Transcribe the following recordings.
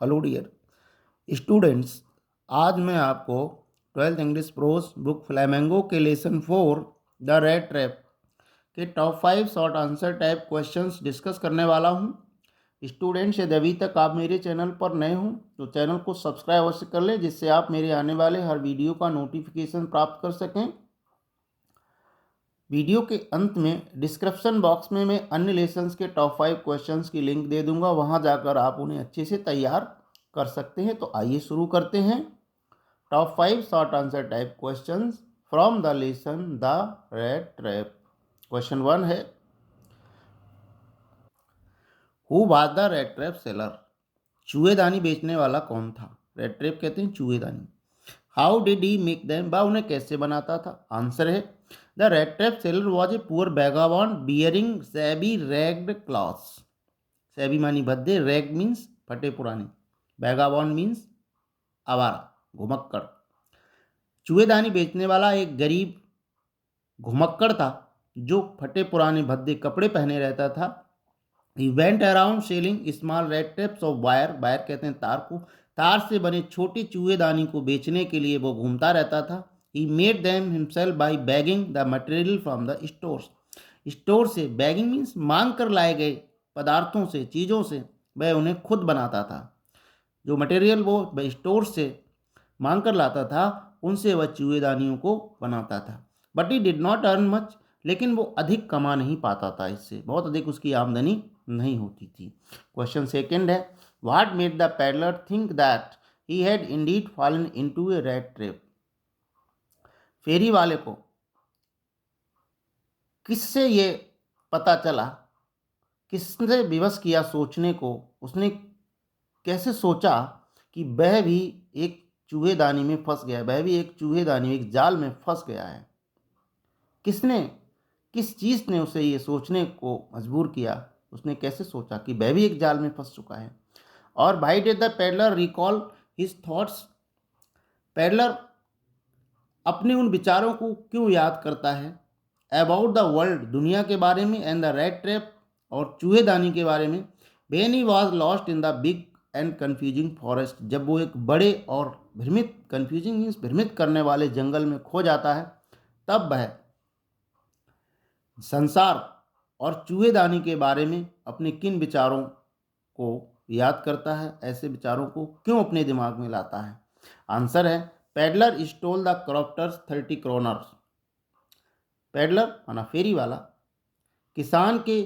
Hello dear students, आज मैं आपको 12th इंग्लिश प्रोज बुक फ्लैमेंगो के लेसन 4 द रेड ट्रैप के top 5 short answer type questions discuss करने वाला हूं। स्टूडेंट्स, यदि अभी तक आप मेरे चैनल पर नए हों तो चैनल को सब्सक्राइब अवश्य कर लें, जिससे आप मेरे आने वाले हर वीडियो का नोटिफिकेशन प्राप्त कर सकें। वीडियो के अंत में डिस्क्रिप्शन बॉक्स में मैं अन्य लेसन्स के टॉप 5 क्वेश्चंस की लिंक दे दूंगा, वहां जाकर आप उन्हें अच्छे से तैयार कर सकते हैं। तो आइए शुरू करते हैं। Top 5 short answer type questions from the lesson the rat trap. Question 1 है, who was the rat trap seller? चूहेदानी बेचने वाला कौन था? रेड ट्रैप कहते हैं चूहेदानी। How did he make them? वह उन्हें कैसे बनाता था? आंसर है, the rat trap seller was a poor vagabond wearing shabby ragged clothes. Shabby मानी भद्दे, रैग मीन्स फटे पुराने, वैगाबॉन्ड मीन्स आवारा, घुमक्कड़। चूहेदानी बेचने वाला एक गरीब घुमक्कड़ था जो फटे पुराने भद्दे कपड़े पहने रहता था। He went around selling small red traps of wire, wire कहते हैं तार को, तार से बने छोटे चूहेदानी को बेचने के लिए वो घूमता रहता था। He made them himself by bagging the material from the stores. Store से, बैगिंग मीन्स मांग कर लाए गए पदार्थों से, चीज़ों से वह उन्हें खुद बनाता था। जो मटेरियल वो स्टोर से मांग कर लाता था उनसे वह चूहेदानियों को बनाता था। But he did not earn much, लेकिन वो अधिक कमा नहीं पाता था, इससे बहुत अधिक उसकी आमदनी नहीं होती थी। क्वेश्चन सेकंड है, what made the peddler think that he had indeed fallen into a rat trap? फेरी वाले को किससे ये पता चला, किसने विवश किया सोचने को, उसने कैसे सोचा कि वह भी एक चूहेदानी में फंस गया है, वह भी एक चूहेदानी, एक जाल में फंस गया है? किसने, किस चीज़ ने उसे ये सोचने को मजबूर किया? उसने कैसे सोचा कि वह भी एक जाल में फंस चुका है? और why did the peddler recall his thoughts? Peddler अपने उन विचारों को क्यों याद करता है? अबाउट द वर्ल्ड, दुनिया के बारे में, एंड द रेड ट्रैप, और चूहेदानी के बारे में। When he was lost in the big and confusing forest, जब वो एक बड़े और भ्रमित, कन्फ्यूजिंग मीन्स भ्रमित करने वाले जंगल में खो जाता है, तब वह संसार और चूहेदानी के बारे में अपने किन विचारों को याद करता है, ऐसे विचारों को क्यों अपने दिमाग में लाता है? आंसर है, peddler stole the crofter's 30 kronors. Peddler माना फेरी वाला किसान के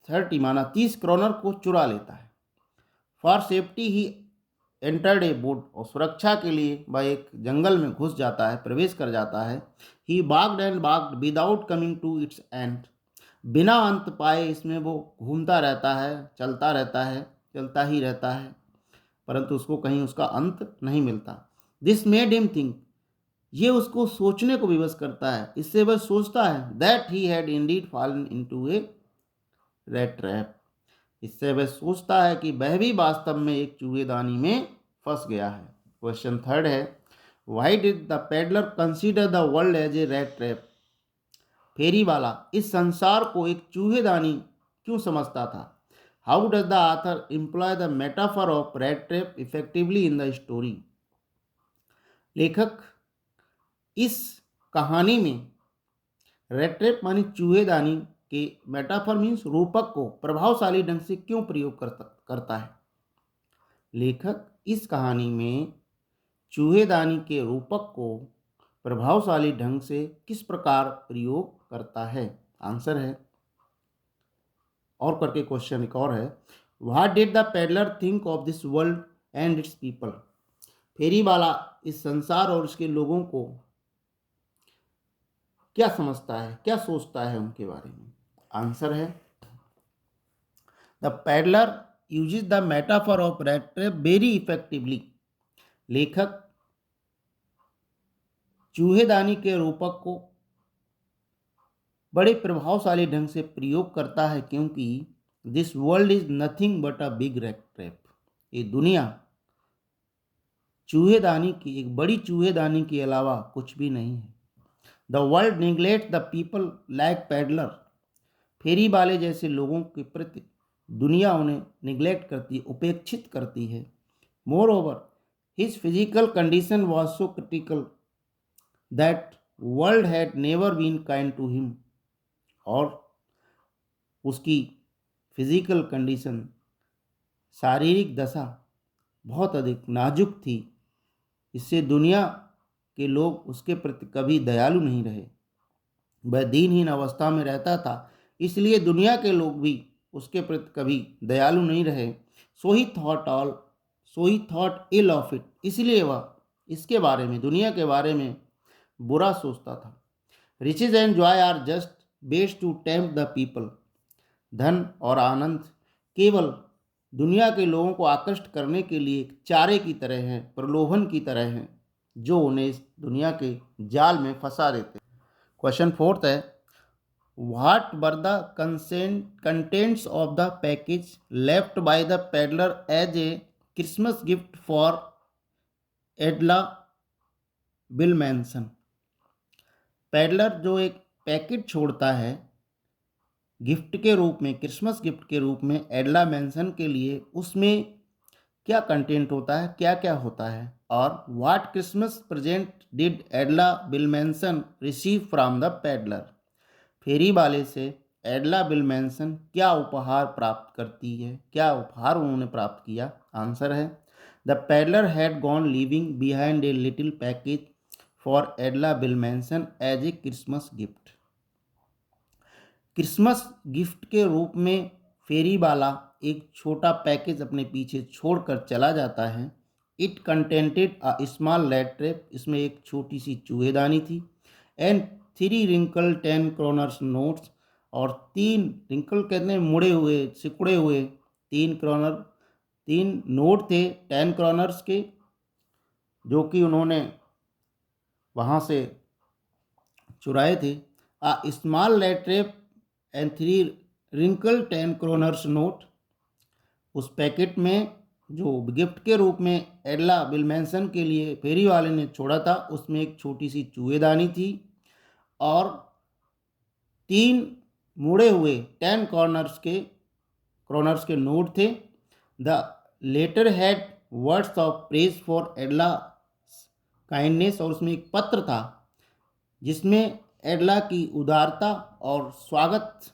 30 माना 30 क्रोनर को चुरा लेता है। For safety he entered A would, और सुरक्षा के लिए वह एक जंगल में घुस जाता है, प्रवेश कर जाता है। He walked and walked without coming to its end, बिना अंत पाए इसमें वो घूमता रहता है, चलता रहता है, चलता ही रहता है, परंतु उसको कहीं उसका अंत नहीं मिलता। दिस मेड हिम थिंक, ये उसको सोचने को विवश करता है, इससे वह सोचता है that he had indeed fallen into a rat trap, इससे वह सोचता है कि वह भी वास्तव में एक चूहेदानी में फंस गया है। क्वेश्चन थर्ड है, why did the peddler consider the world as a rat trap? फेरी वाला इस संसार को एक चूहेदानी क्यों समझता था? How does the author employ the metaphor of rat trap effectively in the story? लेखक इस कहानी में रेड ट्रैप मानी चूहेदानी के मेटाफर मीन्स रूपक को प्रभावशाली ढंग से क्यों प्रयोग करता है? लेखक इस कहानी में चूहेदानी के रूपक को प्रभावशाली ढंग से किस प्रकार प्रयोग करता है? आंसर है, और करके क्वेश्चन एक और है, what did the peddler think of this world and its people? फेरी वाला इस संसार और इसके लोगों को क्या समझता है, क्या सोचता है उनके बारे में? आंसर है, the peddler uses the metaphor of rat trap very effectively. लेखक चूहेदानी के रूपक को बड़े प्रभावशाली ढंग से प्रयोग करता है, क्योंकि this world is nothing but a big red trap, ये दुनिया चूहेदानी की, एक बड़ी चूहेदानी के अलावा कुछ भी नहीं है। The world neglect the people like peddler, फेरी वाले जैसे लोगों के प्रति दुनिया उन्हें निग्लेक्ट करती है, उपेक्षित करती है। Moreover his physical condition was so critical that world had never been kind to him, और उसकी फिजिकल कंडीशन, शारीरिक दशा बहुत अधिक नाजुक थी, इससे दुनिया के लोग उसके प्रति कभी दयालु नहीं रहे। वह दीनहीन अवस्था में रहता था, इसलिए दुनिया के लोग भी उसके प्रति कभी दयालु नहीं रहे। So he thought ill of it, इसलिए वह इसके बारे में, दुनिया के बारे में बुरा सोचता था। Riches and joy are just based to tempt the people, धन और आनंद केवल दुनिया के लोगों को आकृष्ट करने के लिए एक चारे की तरह हैं, प्रलोभन की तरह हैं, जो उन्हें इस दुनिया के जाल में फंसा देते। क्वेश्चन फोर्थ है, what were the contents of the package left by the peddler as a Christmas gift for Edla Willmansson. पेडलर जो एक पैकेट छोड़ता है गिफ्ट के रूप में, क्रिसमस गिफ्ट के रूप में एडला मैनसन के लिए, उसमें क्या कंटेंट होता है, क्या क्या होता है, और what Christmas present did Edla Willmansson receive from the peddler. फेरी वाले से एडला बिलमैनसन क्या उपहार प्राप्त करती है, क्या उपहार उन्होंने प्राप्त किया। आंसर है, the peddler had gone leaving behind a little package for Edla Willmansson as a Christmas gift. Christmas gift के रूप में फेरी वाला एक छोटा पैकेज अपने पीछे छोड़कर चला जाता है। It contented a small lead trap, इसमें एक छोटी सी चूहेदानी थी, एंड 3 रिंकल 10 क्रोनर्स नोट्स, और 3 रिंकल कहते हैं मुड़े हुए, सिकुड़े हुए 3 नोट थे 10 क्रोनर्स के, जो कि उन्होंने वहाँ से चुराए थे। A small lead trap and 3 wrinkle 10 kroners note, उस पैकेट में जो गिफ्ट के रूप में एडला बिलमैनसन के लिए फेरी वाले ने छोड़ा था, उसमें एक छोटी सी चूहेदानी थी और 3 मुड़े हुए 10 क्रोनर्स के नोट थे। The letter had words of praise for Edla kindness, और उसमें एक पत्र था जिसमें एडला की उदारता और स्वागत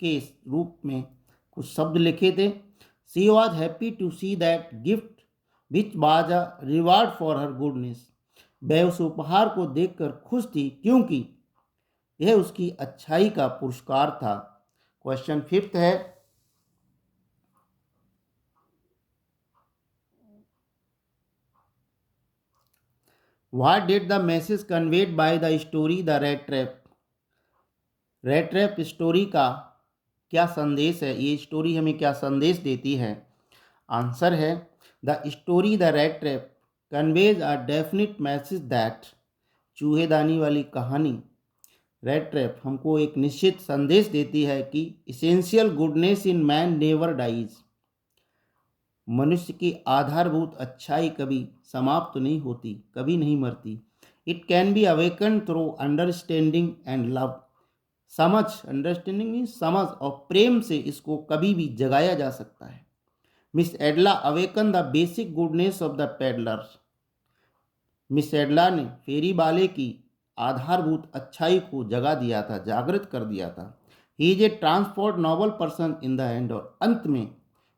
के रूप में कुछ शब्द लिखे थे। She was happy to see that gift which was a reward for her goodness. वह उस उपहार को देखकर खुश थी क्योंकि यह उसकी अच्छाई का पुरस्कार था। क्वेश्चन फिफ्थ है, what did the message conveyed by the story the rat trap. Red trap story का क्या संदेश है, ये स्टोरी हमें क्या संदेश देती है। आंसर है, the story the rat trap conveys a definite message that, चूहेदानी वाली कहानी रेड ट्रैप हमको एक निश्चित संदेश देती है कि essential goodness in man never dies, मनुष्य की आधारभूत अच्छाई कभी समाप्त नहीं होती, कभी नहीं मरती। It can be awaken through understanding and love, समझ, अंडरस्टैंडिंग मीन समझ और प्रेम से इसको कभी भी जगाया जा सकता है। Miss Edla awaken the basic goodness of the peddler, Miss Edla ने फेरी वाले की आधारभूत अच्छाई को जगा दिया था, जागृत कर दिया था। He is a transformed noble person in the end, और अंत में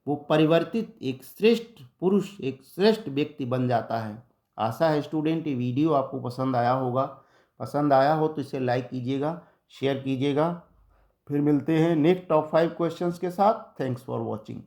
वो परिवर्तित एक श्रेष्ठ पुरुष, एक श्रेष्ठ व्यक्ति बन जाता है। आशा है स्टूडेंट ये वीडियो आपको पसंद आया होगा। पसंद आया हो तो इसे लाइक कीजिएगा, शेयर कीजिएगा। फिर मिलते हैं नेक्स्ट टॉप 5 क्वेश्चंस के साथ। Thanks for watching.